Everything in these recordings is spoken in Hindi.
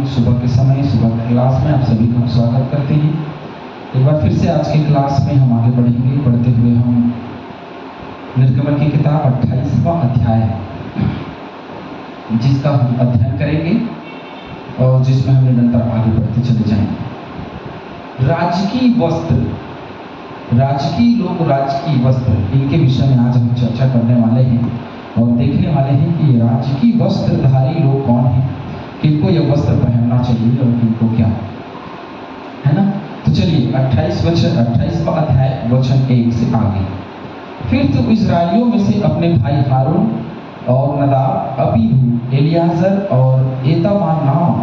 सुबह के समय, सुबह की क्लास में आप सभी का स्वागत करते हैं। एक बार फिर से आज की क्लास में हम आगे बढ़ेंगे। बढ़ते हुए हम निर्गमन की किताब 28वां अध्याय जिसका हम अध्ययन करेंगे और जिसमें हम निरंतर आगे बढ़ते चले जाएंगे। राजकीय वस्त्र, राजकीय लोग, राजकीय वस्त्र, इनके विषय में आज हम चर्चा करने वाले हैं और देखने वाले हैं कि राजकीय वस्त्रधारी लोग कौन हैं, किनको यह वस्त्र पहनना चाहिए और किनको क्या, है ना। तो चलिए 28वां अध्याय वचन 1 से आगे। फिर तो इस्राएलियों में से अपने भाई हारून और नदाब, अबीहू, एलियाजर और एतामार नाम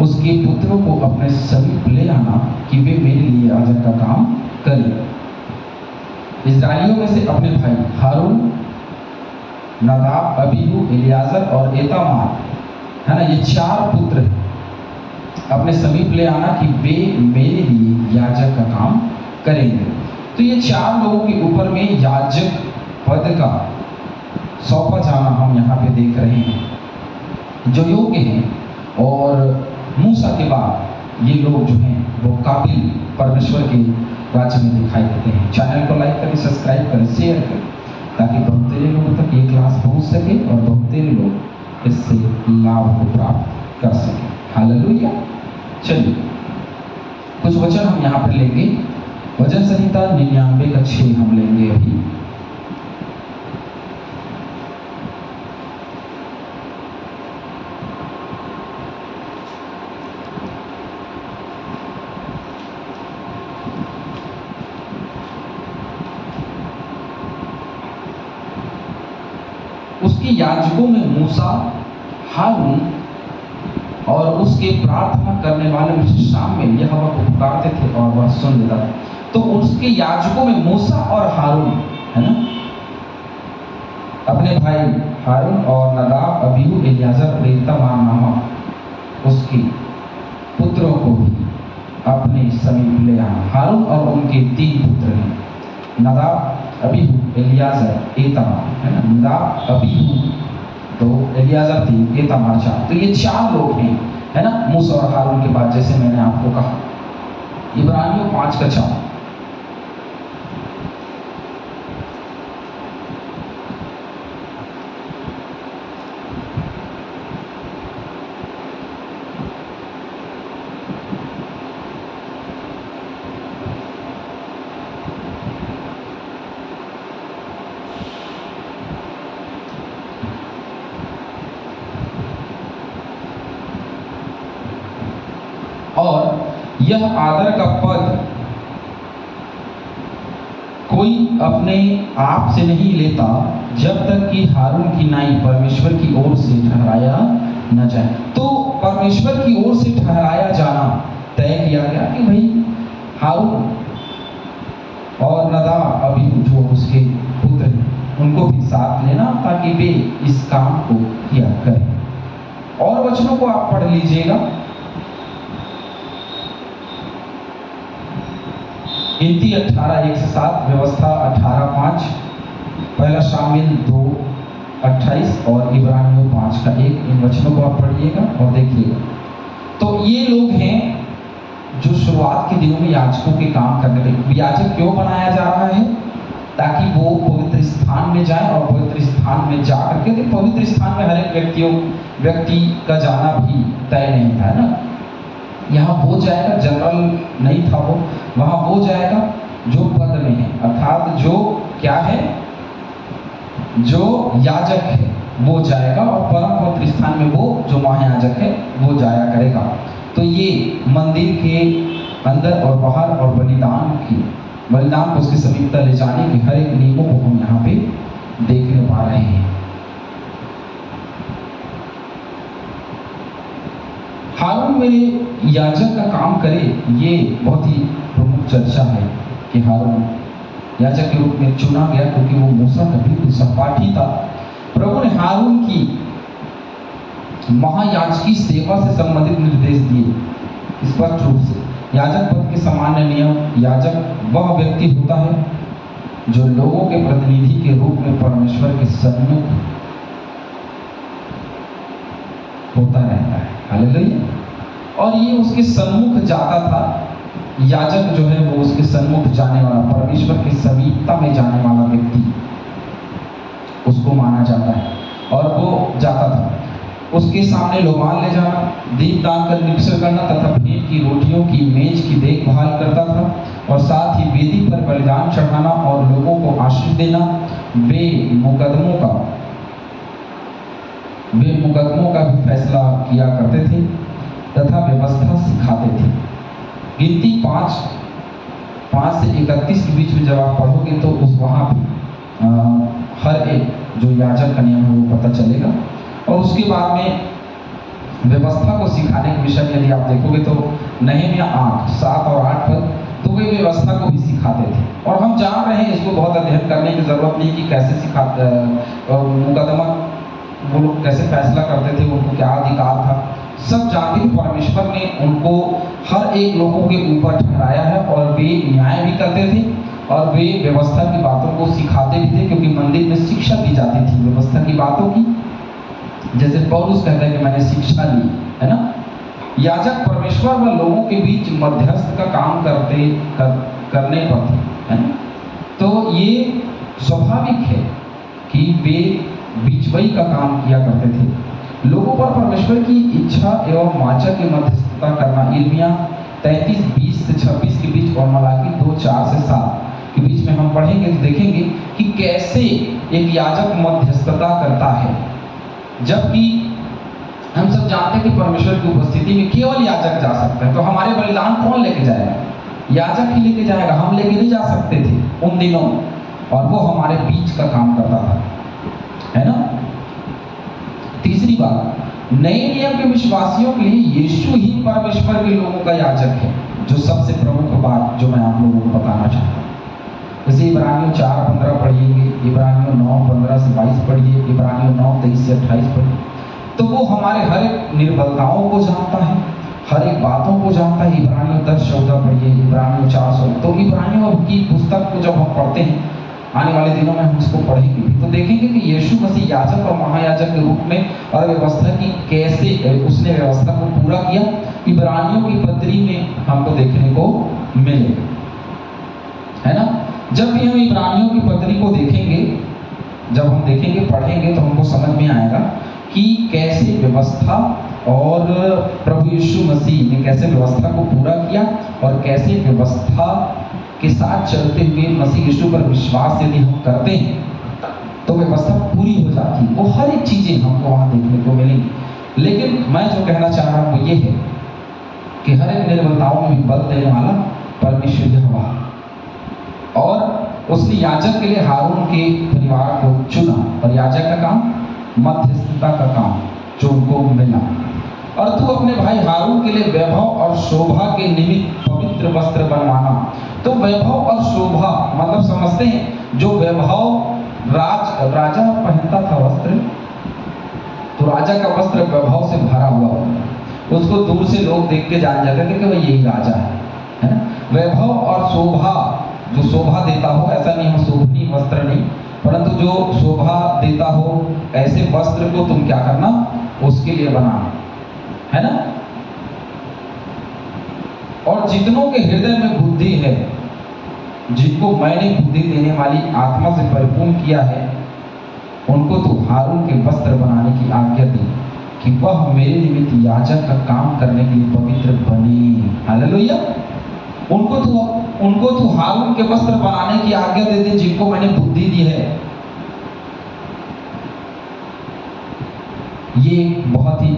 उसके पुत्रों को अपने समीप ले आना कि वे मेरे लिए याजक का काम करें। इस्राएलियों में से अपने भाई हारून, नदाब, अबीहू, एलियाजर और एतामार, है ना, ये 4 पुत्र अपने समीप ले आना कि वे मेरे लिए याजक का काम करेंगे। तो ये 4 लोगों के ऊपर में याजक पद का सौंपा जाना हम यहाँ पे देख रहे हैं, जो योग्य हैं। और मूसा के बाद ये लोग जो हैं वो काबिल परमेश्वर के राज्य में दिखाई देते हैं। चैनल को लाइक करें, सब्सक्राइब करें, शेयर करें, ताकि बहुत तेरे लोगों तक ये क्लास पहुँच सके और बहुत तेरे लोग इससे लाभ को प्राप्त कर सकें। हालेलुया। चलिए कुछ वचन हम यहाँ पर लेंगे। वचन संहिता 99 का 6 हम लेंगे अभी। उसके याजकों में मूसा, हारून और उसके प्रार्थना करने वाले शामिल यहोवा को पुकारते थे और वह सुन लेता था। तो उसके याजकों में मूसा और हारून, है ना, अपने भाई हारून और नदाब, अबीहू, एलियाजर और एतामार नामक उसके पुत्रों को भी अपने समीप ले आना। हारून और उनके 3 पुत्र हैं, नदाब, अबीहू, एलियाजर, एतामार, है ना। नदाब, अबीहू तो एलियाजर 3, एतामार 4। तो ये 4 लोग हैं, है ना, मूसा और हारून के बाद, जैसे मैंने आपको कहा। इब्रानियों 5 का 4। और यह आदर का पद कोई अपने आप से नहीं लेता जब तक कि हारून की नाई परमेश्वर की ओर से ठहराया न जाए। तो परमेश्वर की ओर से ठहराया जाना तय किया गया कि भाई हारून और नदाब, अबीहू जो उसके पुत्र हैं, उनको भी साथ लेना ताकि वे इस काम को किया करें। और वचनों को आप पढ़ लीजिएगा। गिनती 18:1 से 7, व्यवस्था 18:5, पहला शामिल 2:28 और इब्रानियों 5 का 1। इन वचनों को आप पढ़िएगा और देखिएगा। तो ये लोग हैं जो शुरुआत के दिनों में याजकों के काम करने लगे। याजक क्यों बनाया जा रहा है? ताकि वो पवित्र स्थान में जाए और पवित्र स्थान में जा करके, पवित्र स्थान में हर एक व्यक्ति का जाना भी तय नहीं था, है ना। यहाँ वो जाएगा, जनरल नहीं था वो, वहाँ वो जाएगा जो पद में है, अर्थात जो क्या है, जो याजक है वो जाएगा, और परम पवित्र स्थान में वो जो महायाजक है वो जाया करेगा। तो ये मंदिर के अंदर और बाहर और बलिदान को उसकी समीपता ले जाने के हर एक नियमों को हम यहाँ पे देखने पा रहे हैं। हारून मेरे याजक का काम करे, ये बहुत ही प्रमुख चर्चा है कि हारून याजक के रूप में चुना गया क्योंकि वो मूसा का बिल्कुल सहपाठी था। प्रभु ने हारून की महायाजकी सेवा से संबंधित निर्देश दिए स्पष्ट रूप से। याजक पद के सामान्य नियम, याजक वह व्यक्ति होता है जो लोगों के प्रतिनिधि के रूप में परमेश्वर के सन्मुख होता रहता है। हालेलुया। और ये उसके सन्मुख जाता था। याजक जो है वो उसके सन्मुख जाने वाला, परमेश्वर की समीपता में जाने वाला व्यक्ति उसको माना जाता है, और वो जाता था। उसके सामने लोबान ले जाना, दीपदान कर निरीक्षण करना तथा भेंट की रोटियों की मेज की देखभाल करता था, और साथ ही वेदी पर बलिदान चढ़ाना और लोगों को आशीष देना। वे मुकदमों का भी फैसला किया करते थे तथा व्यवस्था सिखाते थे। गिनती 5 से 31 के बीच में जब आप पढ़ोगे तो उस वहाँ हर एक जो याजक का नियम है वो पता चलेगा। और उसके बाद में व्यवस्था को सिखाने के विषय में यदि आप देखोगे तो नहम्याह 7 और 8 पर तो वे व्यवस्था को भी सिखाते थे। और हम जान रहे हैं, इसको बहुत अध्ययन करने की जरूरत नहीं कि कैसे मुकदमा वो लोग कैसे फैसला करते थे, उनको क्या अधिकार था, सब जानते हैं। परमेश्वर ने उनको हर एक लोगों के ऊपर ठहराया है, और वे न्याय भी करते थे और वे व्यवस्था की बातों को सिखाते भी थे, क्योंकि मंदिर में शिक्षा दी जाती थी व्यवस्था की बातों की। जैसे पौलुस कहता है कि मैंने शिक्षा ली, है ना। याजक परमेश्वर व लोगों के बीच मध्यस्थ का काम करने पर थे, है ना। तो ये स्वाभाविक है कि वे बीचवई का काम किया करते थे। लोगों पर परमेश्वर की इच्छा एवं वाचा की मध्यस्थता करना। यिर्मयाह 33:20 से 26 के बीच और मलाकी 2:4 से 7 के बीच में हम पढ़ेंगे तो देखेंगे कि कैसे एक याजक मध्यस्थता करता है। जबकि हम सब जानते हैं कि परमेश्वर की उपस्थिति में केवल याजक जा सकता है। तो हमारे बलिदान कौन लेके जाएगा? याजक ही लेके जाएगा, हम लेके नहीं जा सकते थे उन दिनों, और वो हमारे बीच का काम करता था, है ना। तीसरी बात, नए नियम के विश्वासियों के लिए यीशु ही परमेश्वर के लोगों का याजक है, जो सबसे प्रमुख बात जो मैं आप लोगों को बताना चाहता हूँ। जैसे इब्रानियों 4:15 पढ़िएंगे, इब्रानियों 9:15 से 22 पढ़िए, इब्रानियों 9:23 से 28 पढ़िए। तो वो हमारे हर एक निर्बलताओं को जानता है, हर एक बातों को जानता है। इब्रानियों 10:14 पढ़िए, इब्रानियों 4:16। तो इब्रानियों की पुस्तक को जब हम पढ़ते हैं, आने वाले दिनों में हम इसको पढ़ेंगे तो देखेंगे कि यीशु मसीह याजक और महायाजक के रूप में और व्यवस्था की कैसे उसने व्यवस्था को पूरा किया, इब्रानियों की पत्री में हमको देखने को मिलेगा, है ना। जब भी हम इब्रानियों की पत्री को देखेंगे, जब हम देखेंगे पढ़ेंगे तो हमको समझ में आएगा कि कैसे व्यवस्था और प्रभु यीशु मसीह ने कैसे व्यवस्था को पूरा किया, और कैसे व्यवस्था के साथ चलते हुए मसीह यीशु पर विश्वास यदि हम करते हैं तो व्यवस्था पूरी हो जाती है। वो हर एक चीजें हमको वहां देखने को मिलेंगी। लेकिन मैं जो कहना चाह रहा हूँ वो ये है कि हर एक निर्बलताओं में भी बल देने वाला परमेश्वर यहोवा, और उसने याजक के लिए हारून के परिवार को चुना, और याजक का काम मध्यस्थता का काम जो उनको मिला। और तू अपने भाई हारून के लिए वैभव और शोभा के निमित्त पवित्र वस्त्र बनवाना। तो वैभव और शोभा मतलब समझते हैं, जो वैभव राजा पहनता था वस्त्र, तो राजा का वस्त्र वैभव से भरा हुआ होता, उसको दूर से लोग देख के जान जाते थे कि भाई यही राजा है ना। वैभव और शोभा, जो शोभा देता हो, ऐसा नहीं हो शोभनीय वस्त्र नहीं, परंतु जो शोभा देता हो ऐसे वस्त्र को तुम क्या करना, उसके लिए बनाना, है ना। और जितनों के हृदय में बुद्धि है, जिनको मैंने बुद्धि देने वाली आत्मा से परिपूर्ण किया है, उनको तो हारून के वस्त्र बनाने की आज्ञा दी कि वह मेरे निमित्त याजक का काम करने के लिए पवित्र बने। हालेलुया। उनको तो हारून के वस्त्र बनाने की आज्ञा दे दी, जिनको मैंने बुद्धि दी है। ये बहुत ही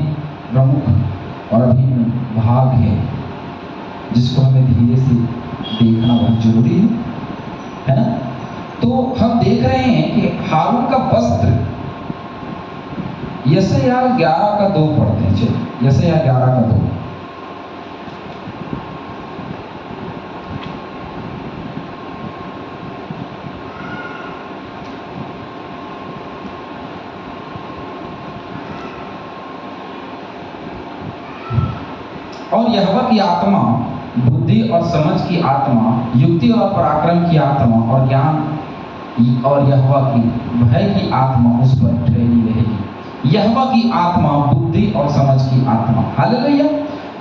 प्रमुख और अभिन्न भाग है, जिसको हमें धीरे से देखना बहुत जरूरी है ना। तो हम देख रहे हैं कि हारून का वस्त्र, यशायाह 11:2 पढ़ते हैं। चलिए यशायाह 11:2। और यहोवा की आत्मा बुद्धि और समझ की आत्मा, युक्ति और पराक्रम की आत्मा, और ज्ञान और यहोवा की भय की आत्मा उस पर ठहरी रहेगी। यहोवा की आत्मा, बुद्धि और समझ की आत्मा। हालेलुया।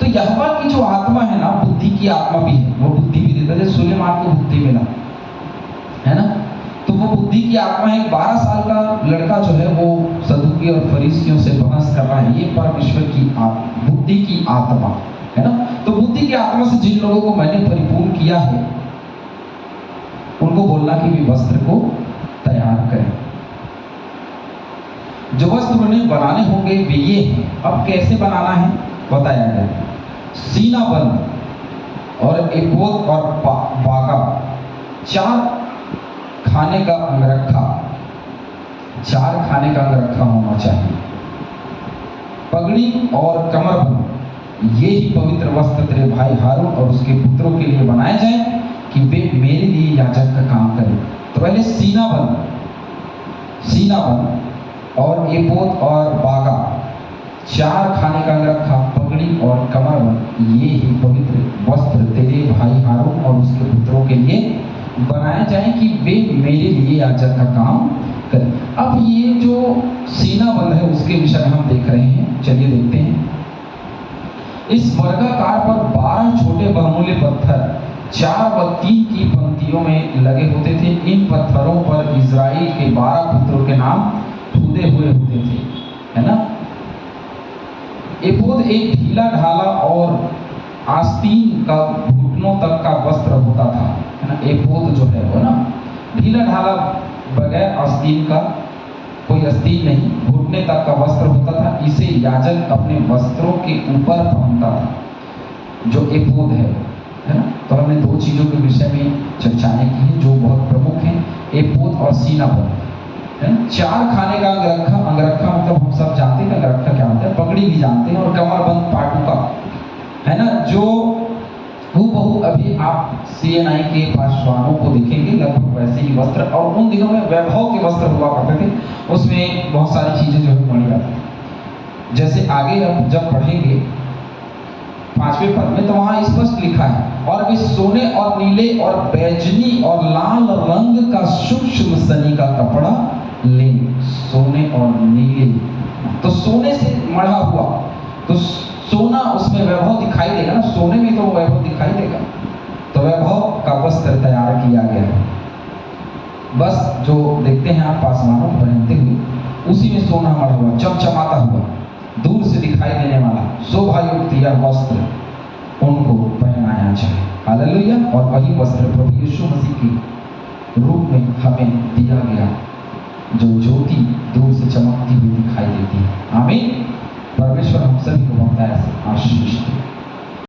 तो तो यहोवा की जो आत्मा है ना, बुद्धि की आत्मा भी है, वो बुद्धि भी देता है। जैसे सुलेमान को बुद्धि मिला है ना, तो वो बुद्धि की आत्मा है। 12 साल का लड़का जो है वो सदूकी और फरीसियों से बहस कर रहा है, ये परमेश्वर की बुद्धि की आत्मा है ना। तो बुद्धि की आत्मा से जिन लोगों को मैंने परिपूर्ण किया है, उनको बोलना कि वे वस्त्र को तैयार करें। जो वस्त्र उन्हें बनाने होंगे वे ये हैं। अब कैसे बनाना है बताया गया। सीना बंद और एपोद और बागा, 4 खाने का अंगरखा, 4 खाने का अंगरखा होना चाहिए। पगड़ी और कमरबंद, ये ही पवित्र वस्त्र तेरे भाई हारून और उसके पुत्रों के लिए बनाए जाएं कि वे मेरे लिए याजक का काम करें। तो पहले सीना बंद और एपोद और बागा, 4 खाने का अंगरखा, पगड़ी और कमरबंद, ये ही पवित्र वस्त्र तेरे भाई हारून और उसके पुत्रों के लिए बनाए जाएं कि वे मेरे लिए याजक का काम करें। अब ये जो सीना बंद है उसके विषय में हम देख रहे हैं, चलिए देखते हैं। इस वर्गाकार पर 12 छोटे बहुमूल्य पत्थर 4 व 3 की पंक्तियों में लगे होते थे। इन पत्थरों पर इज़राइल के 12 पुत्रों के नाम खुदे हुए होते थे, है ना। एपोद एक ढीला ढाला और आस्तीन का घुटनों तक का वस्त्र होता था, है ना। एपोद जो है वो ना ढीला ढाला, बगैर आस्तीन का, कोई आस्तीन नहीं, घुटने तक का वस्त्र होता था। इसे याजक अपने वस्त्रों के ऊपर पहनता था, जो एपोद है ना। तो हमने 2 चीजों के विषय में चर्चाएं की हैं जो बहुत प्रमुख हैं, एपोद और सीना बंद, है ना। 4 खाने का अंगरखा मतलब हम सब जानते हैं अंगरखा क्या होता है, पगड़ी भी जानते हैं, और कमरबंद पाटुका, है ना, जो हूबहू अभी आप CNI के पासवानों को देखेंगे, लगभग वैसे ही वस्त्र। और उन दिनों में वैभव के वस्त्र हुआ करते थे, उसमें बहुत सारी चीजें जो है मढ़ी जाती थी। जैसे आगे अब जब पढ़ेंगे 5वें पद में, तो वहां स्पष्ट लिखा है, और वे सोने और नीले और बैजनी और लाल रंग का सूक्ष्म सनी का कपड़ा ले। सोने और नीले, तो सोने से मढ़ा हुआ, तो सोना उसमें वैभव दिखाई देगा ना, सोने में तो वैभव दिखाई देगा, तो वैभव का वस्त्र तैयार किया गया। बस जो देखते हैं आप पासवानों को पहनते हुए, उसी में सोना मढ़ा हुआ, चमचमाता हुआ, दूर से दिखाई देने वाला शोभायुक्त यह वस्त्र उनको पहनाया जाए। हालेलुया। और वही वस्त्र प्रभु यीशु मसीह के रूप में हमें दिया गया, जो ज्योति दूर से चमकती हुई दिखाई देती है। आमीन। परमेश्वर हम सभी को बताया आशीष दे।